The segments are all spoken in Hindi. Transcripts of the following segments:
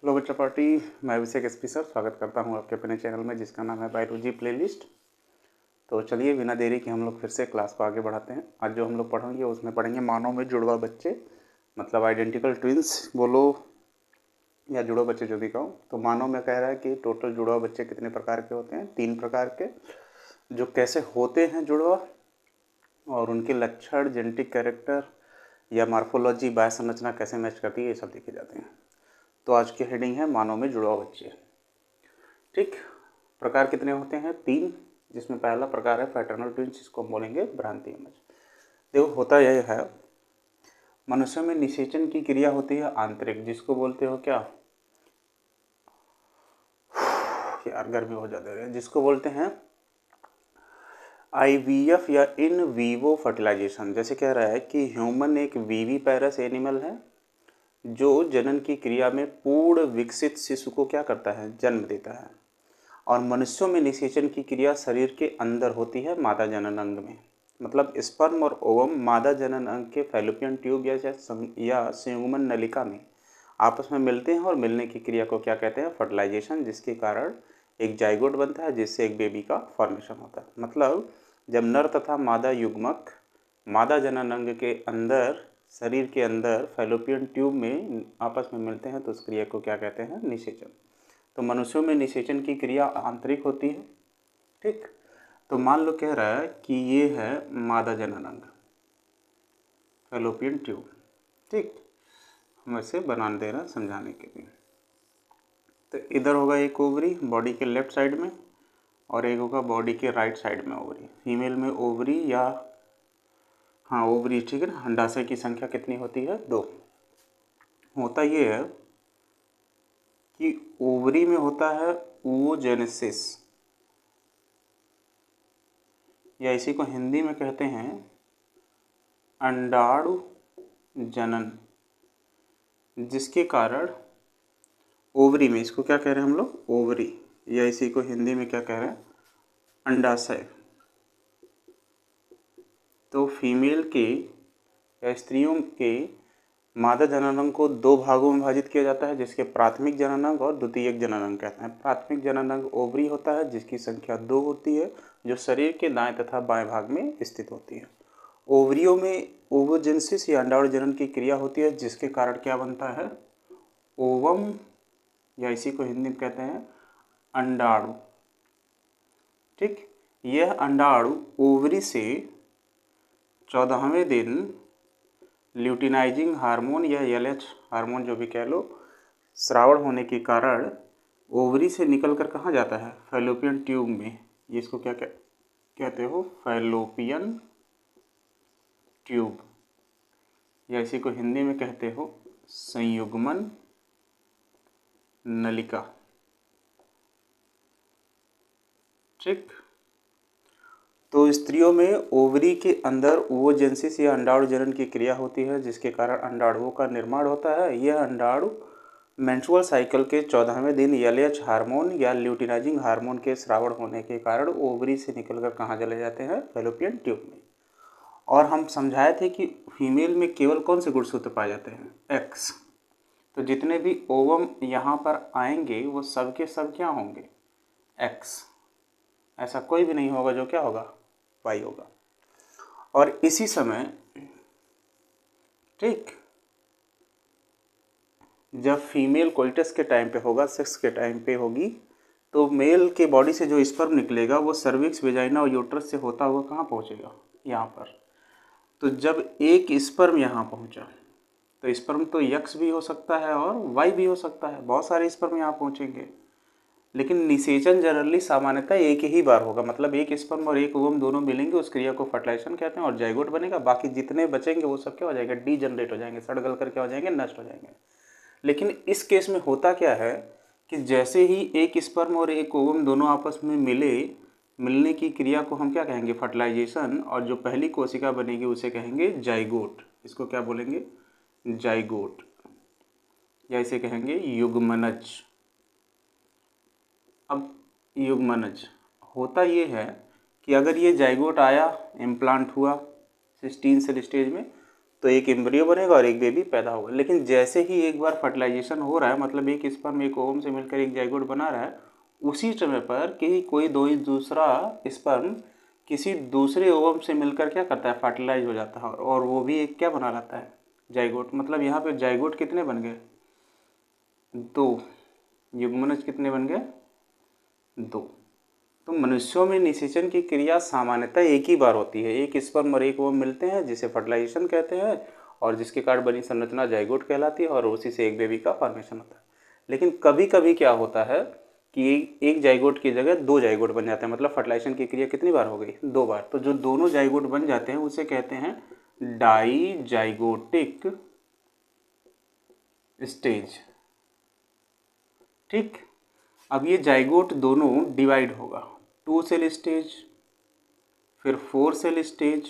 हेलो बच्चा पार्टी, मैं अभिषेक एसपी सर स्वागत करता हूं आपके अपने चैनल में जिसका नाम है बायोलॉजी प्लेलिस्ट। तो चलिए बिना देरी के हम लोग फिर से क्लास को आगे बढ़ाते हैं। आज जो हम लोग पढ़ेंगे उसमें पढ़ेंगे मानव में जुड़वा बच्चे, मतलब आइडेंटिकल ट्विंस बोलो या जुड़वा बच्चे जो भी कहो। तो मानव में कह रहा है कि टोटल जुड़वा बच्चे कितने प्रकार के होते हैं, 3 प्रकार के, जो कैसे होते हैं जुड़वा और उनके लक्षण, जेनेटिक कैरेक्टर या मार्फोलॉजी, बाह्य संरचना कैसे मैच करती है, ये सब देखे जाते हैं। तो आज की हेडिंग है मानव में जुड़वा बच्चे। ठीक, प्रकार कितने होते हैं? 3, जिसमें पहला प्रकार है पैटर्नल ट्विंस, जिसको हम बोलेंगे भ्रांति इमेज। देखो होता यह है, मनुष्य में निषेचन की क्रिया होती है आंतरिक, जिसको बोलते हो क्या यार गर्मी हो जाती है, जिसको बोलते हैं IVF या इन वीवो फर्टिलाइजेशन। जैसे कह रहा है कि ह्यूमन एक विविपेरस एनिमल है जो जनन की क्रिया में पूर्ण विकसित शिशु को क्या करता है, जन्म देता है। और मनुष्यों में निषेचन की क्रिया शरीर के अंदर होती है मादा जनन अंग में, मतलब स्पर्म और ओवम मादा जनन अंग के फैलोपियन ट्यूब या संयुग्मन नलिका में आपस में मिलते हैं और मिलने की क्रिया को क्या कहते हैं, फर्टिलाइजेशन, जिसके कारण एक जाइगोट बनता है जिससे एक बेबी का फॉर्मेशन होता है। मतलब जब नर तथा मादा युग्मक मादा जनन अंग के अंदर शरीर के अंदर फैलोपियन ट्यूब में आपस में मिलते हैं तो उस क्रिया को क्या कहते हैं, निषेचन। तो मनुष्यों में निषेचन की क्रिया आंतरिक होती है। ठीक, तो मान लो कह रहा है कि ये है मादा जनन अंग, फैलोपियन ट्यूब। ठीक, हम ऐसे बना दे रहे हैं समझाने के लिए। तो इधर होगा एक ओवरी बॉडी के लेफ्ट साइड में और एक होगा बॉडी के राइट साइड में ओवरी। फीमेल में ओवरी या हाँ ओवरी, ठीक है ना। अंडाशय की संख्या कितनी होती है? 2। होता ये है कि ओवरी में होता है oogenesis, या इसी को हिंदी में कहते हैं अंडाणु जनन, जिसके कारण ओवरी में, इसको क्या कह रहे हैं हम लोग, ओवरी, या इसी को हिंदी में क्या कह रहे हैं, अंडाशय। तो फीमेल के या स्त्रियों के मादा जननांग को 2 भागों में विभाजित किया जाता है, जिसके प्राथमिक जननांग और द्वितीयक जननांग कहते हैं। प्राथमिक जननांग ओवरी होता है जिसकी संख्या 2 होती है, जो शरीर के दाएं तथा बाएं भाग में स्थित होती है। ओवरियों में ओवोजेनेसिस या अंडाणु जनन की क्रिया होती है, जिसके कारण क्या बनता है, ओवम, या इसी को हिंदी में कहते हैं अंडाणु। ठीक, यह अंडाणु ओवरी से 14वें दिन ल्यूटिनाइजिंग हार्मोन या LH हार्मोन जो भी कह लो, श्रावण होने के कारण ओवरी से निकलकर कहाँ जाता है, फैलोपियन ट्यूब में। ये इसको क्या कहते हो, फैलोपियन ट्यूब, या इसी को हिंदी में कहते हो संयुग्मन नलिका। ठीक, तो स्त्रियों में ओवरी के अंदर ओवोजेनेसिस या अंडाणु जनन की क्रिया होती है, जिसके कारण अंडाणुओं का निर्माण होता है। यह अंडाणु मेंस्ट्रुअल साइकिल के 14वें दिन LH हार्मोन या ल्यूटिनाइजिंग हार्मोन के स्रावण होने के कारण ओवरी से निकलकर कहाँ चले जाते हैं, फैलोपियन ट्यूब में। और हम समझाए थे कि फीमेल में केवल कौन से गुणसूत्र पाए जाते हैं, X। तो जितने भी ओवम यहाँ पर आएंगे वो सब के सब क्या होंगे, X। ऐसा कोई भी नहीं होगा जो क्या होगा, Y होगा। और इसी समय ठीक, जब फीमेल कोइटस के टाइम पे होगा, सेक्स के टाइम पे होगी, तो मेल के बॉडी से जो स्पर्म निकलेगा वो सर्विक्स, वेजाइना और यूट्रस से होता हुआ कहाँ पहुँचेगा, यहाँ पर। तो जब एक स्पर्म यहाँ पहुँचा, तो स्पर्म तो X भी हो सकता है और Y भी हो सकता है, बहुत सारे स्पर्म यहाँ पहुँचेंगे। लेकिन निषेचन जनरली सामान्यतः एक ही बार होगा, मतलब एक स्पर्म और एक ओवम दोनों मिलेंगे, उस क्रिया को फर्टिलाइजेशन कहते हैं और जाइगोट बनेगा। बाकी जितने बचेंगे वो सब क्या हो जाएगा, डीजनरेट हो जाएंगे, सड़ गल कर क्या हो जाएंगे, नष्ट हो जाएंगे। लेकिन इस केस में होता क्या है कि जैसे ही एक स्पर्म और एक ओवम दोनों आपस में मिलने की क्रिया को हम क्या कहेंगे, फर्टिलाइजेशन, और जो पहली कोशिका बनेगी उसे कहेंगे जाइगोट। इसको क्या बोलेंगे, जाइगोट, या इसे कहेंगे युग्मनज। अब युग्मनज होता ये है कि अगर ये जाइगोट आया, इम्प्लांट हुआ 16 सेल स्टेज में, तो एक एम्ब्रियो बनेगा और एक बेबी पैदा होगा। लेकिन जैसे ही एक बार फर्टिलाइजेशन हो रहा है, मतलब एक स्पर्म एक ओवम से मिलकर एक जाइगोट बना रहा है, उसी समय पर कि कोई दूसरा स्पर्म किसी दूसरे ओवम से मिलकर क्या करता है, फर्टिलाइज हो जाता है और वो भी एक क्या बना लाता है, जाइगोट। मतलब यहाँ पे जाइगोट कितने बन गए, 2। युग्मनज कितने बन गए, 2। तो मनुष्यों में निषेचन की क्रिया सामान्यतः एक ही बार होती है। एक स्पर्म और एक ओवम मिलते हैं जिसे फर्टिलाइजेशन कहते हैं और जिसके कारण बनी संरचना जाइगोट कहलाती है और उसी से एक बेबी का फॉर्मेशन होता है। लेकिन कभी कभी क्या होता है कि एक जाइगोट की जगह 2 जाइगोट बन जाते हैं, मतलब फर्टिलाइजेशन की क्रिया कितनी बार हो गई, 2 बार। तो जो दोनों जाइगोट बन जाते हैं उसे कहते हैं डाईजाइगोटिक स्टेज। ठीक। अब ये जाइगोट दोनों डिवाइड होगा, 2 सेल स्टेज, फिर 4 सेल स्टेज,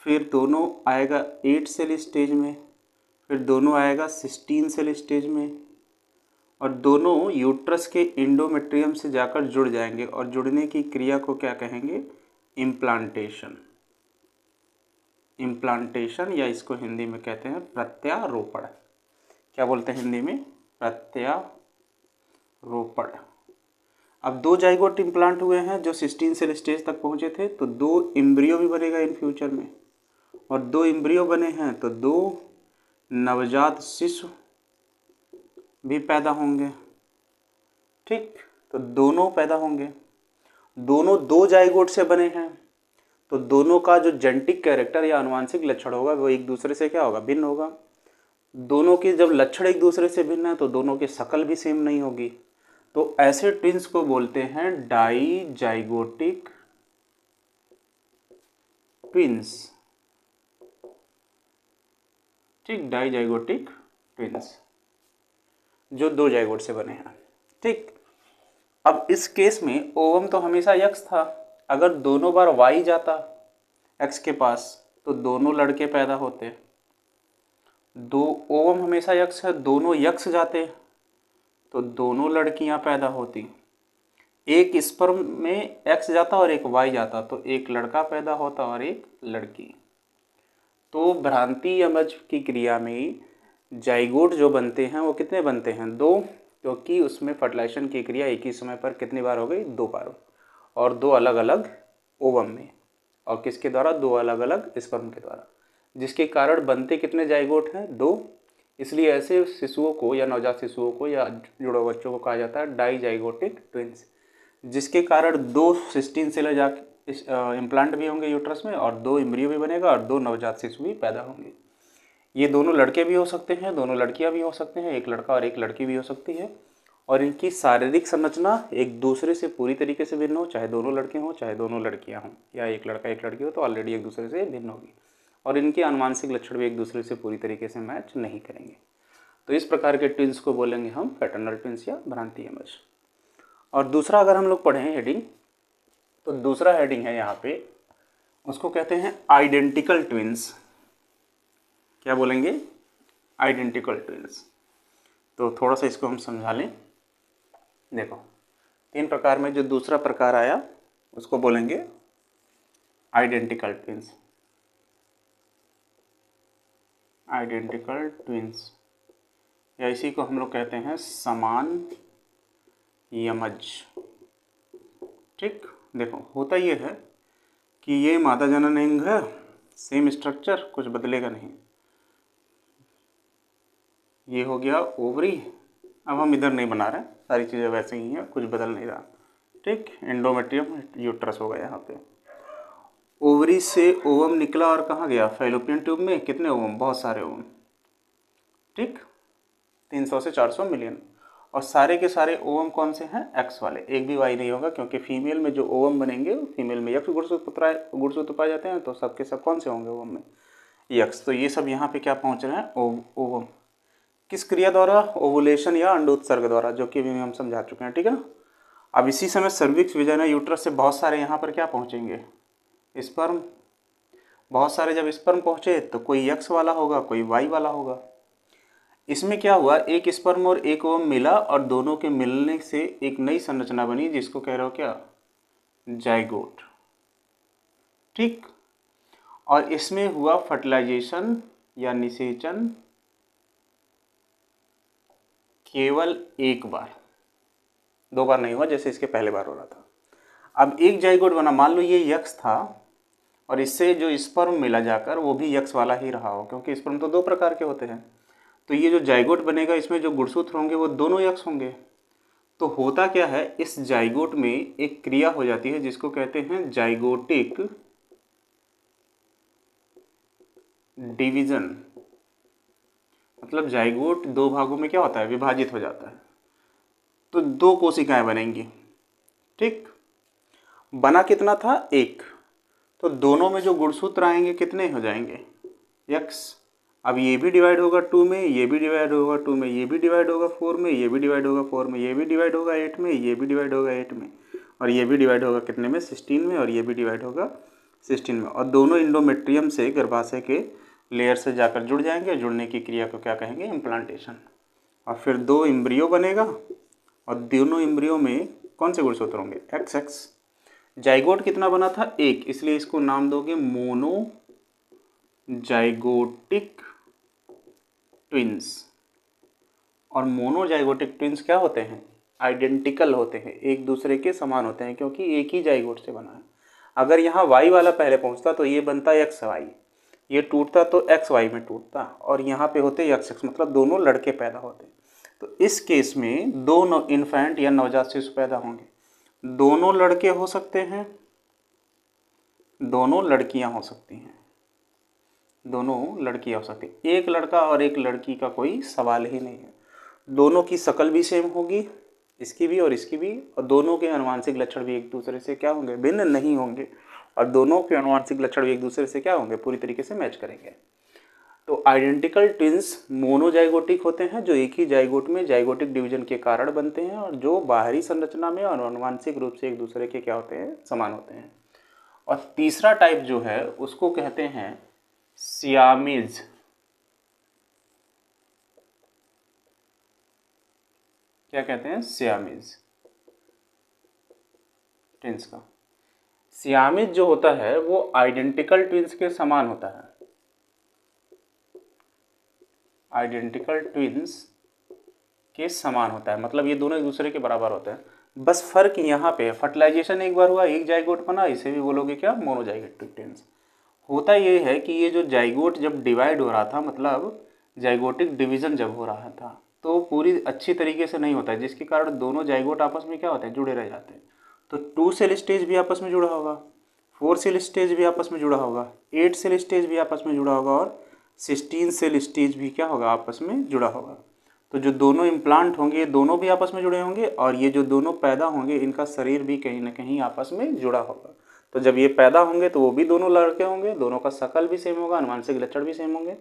फिर दोनों आएगा 8 सेल स्टेज में, फिर दोनों आएगा 16 सेल स्टेज में, और दोनों यूट्रस के इंडोमेट्रियम से जाकर जुड़ जाएंगे और जुड़ने की क्रिया को क्या कहेंगे, इम्प्लांटेशन। इम्प्लांटेशन या इसको हिंदी में कहते हैं प्रत्यारोपण। क्या बोलते हैं हिंदी में, प्रत्यारोपण। अब 2 जाइगोट इम्प्लांट हुए हैं जो 16 सेल स्टेज तक पहुंचे थे, तो 2 एम्ब्रियो भी बनेगा इन फ्यूचर में, और 2 एम्ब्रियो बने हैं तो 2 नवजात शिशु भी पैदा होंगे। ठीक। तो दोनों पैदा होंगे, दोनों 2 जाइगोट से बने हैं, तो दोनों का जो जेनेटिक कैरेक्टर या आनुवांशिक लक्षण होगा वो एक दूसरे से क्या होगा, भिन्न होगा। दोनों के जब लक्षण एक दूसरे से भिन्न है तो दोनों की शक्ल भी सेम नहीं होगी। तो ऐसे ट्विंस को बोलते हैं डाईजाइगोटिक ट्विंस। ठीक, डाईजाइगोटिक ट्विंस जो 2 जाइगोट से बने हैं। ठीक। अब इस केस में ओवम तो हमेशा यक्स था, अगर दोनों बार वाई जाता एक्स के पास तो दोनों लड़के पैदा होते। 2 ओवम हमेशा यक्स है, दोनों यक्स जाते तो दोनों लड़कियां पैदा होती। एक स्पर्म में एक्स जाता और एक वाई जाता तो एक लड़का पैदा होता और एक लड़की। तो भ्रांति यमज की क्रिया में जाइगोट जो बनते हैं वो कितने बनते हैं, 2, क्योंकि उसमें फर्टिलाइजेशन की क्रिया एक ही समय पर कितनी बार हो गई, 2 बार, और 2 अलग अलग ओवम में, और किसके द्वारा, 2 अलग अलग स्पर्म के द्वारा, जिसके कारण बनते कितने जाइगोट हैं, 2। इसलिए ऐसे शिशुओं को या नवजात शिशुओं को या जुड़े बच्चों को कहा जाता है डाईजाइगोटिक ट्विंस, जिसके कारण 2 16 सेल जाके इम्प्लांट भी होंगे यूट्रस में और 2 एम्ब्रियो भी बनेगा और 2 नवजात शिशु भी पैदा होंगे। ये दोनों लड़के भी हो सकते हैं, दोनों लड़कियां भी हो सकते हैं, एक लड़का और एक लड़की भी हो सकती है, और इनकी शारीरिक संरचना एक दूसरे से पूरी तरीके से भिन्न हो, चाहे दोनों लड़के हों चाहे दोनों लड़कियां हों, या एक लड़का एक लड़की हो तो ऑलरेडी एक दूसरे से भिन्न होगी, और इनके आनुवांशिक लक्षण भी एक दूसरे से पूरी तरीके से मैच नहीं करेंगे। तो इस प्रकार के ट्विंस को बोलेंगे हम पैटर्नल ट्विंस या भ्रांति यमज। और दूसरा अगर हम लोग पढ़ें हेडिंग, तो दूसरा हेडिंग है यहाँ पे, उसको कहते हैं आइडेंटिकल ट्विंस। क्या बोलेंगे, आइडेंटिकल ट्विंस। तो थोड़ा सा इसको हम समझा लें। देखो 3 प्रकार में जो दूसरा प्रकार आया उसको बोलेंगे आइडेंटिकल ट्विंस। आइडेंटिकल ट्विंस या इसी को हम लोग कहते हैं समान यमज। ठीक। देखो होता ये है कि ये मादा जनन अंग है, सेम स्ट्रक्चर, कुछ बदलेगा नहीं। ये हो गया ओवरी, अब हम इधर नहीं बना रहे, सारी चीज़ें वैसे ही हैं, कुछ बदल नहीं रहा। ठीक। एंडोमेट्रियम यूट्रस होगा यहाँ पे। ओवरी से ओवम निकला और कहाँ गया, फैलोपियन ट्यूब में। कितने ओवम, बहुत सारे ओवम। ठीक। 300 से 400 मिलियन। और सारे के सारे ओवम कौन से हैं, एक्स वाले, एक भी वाई नहीं होगा, क्योंकि फीमेल में जो ओवम बनेंगे फीमेल में यक्ष गुणसूत्र पाए जाते हैं, तो सबके सब कौन से होंगे ओवम में, यक्ष। तो ये सब यहाँ पे क्या पहुँच रहे हैं, ओवम। किस क्रिया द्वारा, ओवुलेशन या अंडोत्सर्ग द्वारा, जो कि हम समझा चुके हैं। ठीक है ना। अब इसी समय सर्विक्स विजाइना यूट्रस से बहुत सारे यहाँ पर क्या पहुँचेंगे, स्पर्म। बहुत सारे जब स्पर्म पहुँचे तो कोई यक्ष वाला होगा, कोई वाई वाला होगा। इसमें क्या हुआ, एक स्पर्म और एक ओवम मिला और दोनों के मिलने से एक नई संरचना बनी जिसको कह रहे हो क्या, जाइगोट। ठीक। और इसमें हुआ फर्टिलाइजेशन या निषेचन केवल एक बार, 2 बार नहीं हुआ जैसे इसके पहले बार हो रहा था। अब एक जाइगोट बना, मान लो ये यक्स था और इससे जो स्पर्म मिला जाकर वो भी यक्स वाला ही रहा हो, क्योंकि स्पर्म तो 2 प्रकार के होते हैं। तो ये जो जाइगोट बनेगा इसमें जो गुणसूत्र होंगे वो दोनों यक्स होंगे। तो होता क्या है, इस जाइगोट में एक क्रिया हो जाती है जिसको कहते हैं जाइगोटिक डिवीजन। मतलब जाइगोट 2 भागों में क्या होता है, विभाजित हो जाता है। तो 2 कोशिकाएं बनेंगी, ठीक। बना कितना था, 1। तो दोनों में जो गुणसूत्र आएंगे कितने हो जाएंगे, यक्स। अब ये भी डिवाइड होगा 2 में, ये भी डिवाइड होगा 2 में, ये भी डिवाइड होगा 4 में, ये भी डिवाइड होगा 4 में, ये भी डिवाइड होगा 8 में, ये भी डिवाइड होगा 8 में, और ये भी डिवाइड होगा कितने में, 16 में, और ये भी डिवाइड होगा 16 में। और दोनों इंडोमेट्रियम से, गर्भाशय के लेयर से जाकर जुड़ जाएंगे। जुड़ने की क्रिया को क्या कहेंगे, इम्प्लांटेशन। और फिर 2 एम्ब्रियो बनेगा और दोनों एम्ब्रियो में कौन से गुणसूत्र होंगे, एक्स एक्स। जाइगोट कितना बना था, 1, इसलिए इसको नाम दोगे मोनो जाइगोटिक ट्विंस। और मोनोजाइगोटिक ट्विंस क्या होते हैं, आइडेंटिकल होते हैं, एक दूसरे के समान होते हैं, क्योंकि एक ही जाइगोट से बना है। अगर यहाँ वाई वाला पहले पहुँचता तो ये बनता एक्स वाई, ये टूटता तो एक्स वाई में टूटता, और यहाँ पे होते एक्स एक्स, मतलब दोनों लड़के पैदा होते। तो इस केस में 2 इन्फेंट या नवजात शिशु पैदा होंगे। दोनों लड़के हो सकते हैं, दोनों लड़कियां हो सकती हैं, दोनों लड़कियां हो सकती हैं। एक लड़का और एक लड़की का कोई सवाल ही नहीं है। दोनों की शक्ल भी सेम होगी, इसकी भी और इसकी भी, और दोनों के आनुवांशिक लक्षण भी एक दूसरे से क्या होंगे, भिन्न नहीं होंगे। और दोनों के आनुवांशिक लक्षण भी एक दूसरे से क्या होंगे, पूरी तरीके से मैच करेंगे। तो आइडेंटिकल ट्विंस मोनोजाइगोटिक होते हैं, जो एक ही जाइगोट में जाइगोटिक डिवीजन के कारण बनते हैं, और जो बाहरी संरचना में और आनुवांशिक रूप से एक दूसरे के क्या होते हैं, समान होते हैं। और तीसरा टाइप जो है उसको कहते हैं सियामीज। क्या कहते हैं, सियामीज ट्विंस का। सियामीज जो होता है वो आइडेंटिकल ट्विंस के समान होता है, आइडेंटिकल ट्विंस के समान होता है, मतलब ये दोनों एक दूसरे के बराबर होते हैं। बस फर्क यहाँ पे, फर्टिलाइजेशन एक बार हुआ, एक जाइगोट बना, इसे भी बोलोगे क्या, मोनोजाइगोटिक ट्विंस। होता ये है कि ये जो जाइगोट जब डिवाइड हो रहा था, मतलब जाइगोटिक डिवीजन जब हो रहा था, तो पूरी अच्छी तरीके से नहीं होता है, जिसके कारण दोनों जाइगोट आपस में क्या होते हैं, जुड़े रह जाते हैं। तो 2 सेल स्टेज भी आपस में जुड़ा होगा, 4 सेल स्टेज भी आपस में जुड़ा होगा, 8 सेल स्टेज भी आपस में जुड़ा होगा, और 16 सेल स्टेज भी क्या होगा, आपस में जुड़ा होगा। तो जो दोनों इम्प्लांट होंगे ये दोनों भी आपस में जुड़े होंगे, और ये जो दोनों पैदा होंगे इनका शरीर भी कहीं ना कहीं आपस में जुड़ा होगा। तो जब ये पैदा होंगे तो वो भी दोनों लड़के होंगे, दोनों का शकल भी सेम होगा, आनुवांशिक लक्षण भी सेम होंगे।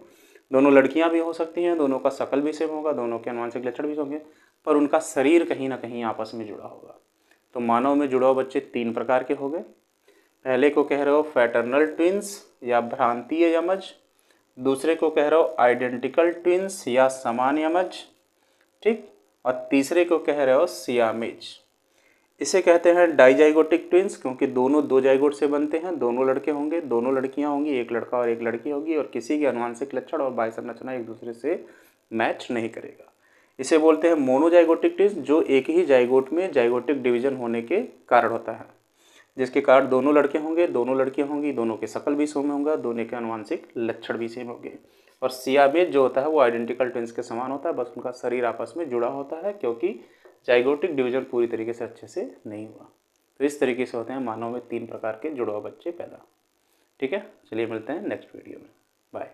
दोनों लड़कियां भी हो सकती हैं, दोनों का शकल भी सेम होगा, दोनों के आनुवांशिक लक्षण भी होंगे, पर उनका शरीर कहीं ना कहीं आपस में जुड़ा होगा। तो मानव में जुड़ाव बच्चे 3 प्रकार के हो गए। पहले को कह रहे हो फैटर्नल ट्विंस या भ्रांतीय यमज, दूसरे को कह रहे हो आइडेंटिकल ट्विंस या समान यमज, ठीक, और तीसरे को कह रहे हो सियामीज। इसे कहते हैं डाइजाइगोटिक ट्विंस, क्योंकि दोनों 2 जाइगोट से बनते हैं, दोनों लड़के होंगे, दोनों लड़कियां होंगी, एक लड़का और एक लड़की होगी, और किसी के आनुवांशिक लक्षण और बाह्य संरचना एक दूसरे से मैच नहीं करेगा। इसे बोलते हैं मोनोजाइगोटिक ट्विंस, जो एक ही जाइगोट में जाइगोटिक डिवीजन होने के कारण होता है, जिसके कारण दोनों लड़के होंगे, दोनों लड़कियां होंगी, दोनों के शकल भी सेम होगा, दोनों के आनुवांशिक लक्षण भी सेम होंगे। और सियामीज जो होता है वो आइडेंटिकल ट्विंस के समान होता है, बस उनका शरीर आपस में जुड़ा होता है, क्योंकि जाइगोटिक डिवीजन पूरी तरीके से अच्छे से नहीं हुआ। तो इस तरीके से होते हैं मानव में 3 प्रकार के जुड़वा बच्चे पैदा। ठीक है, चलिए मिलते हैं नेक्स्ट वीडियो में, बाय।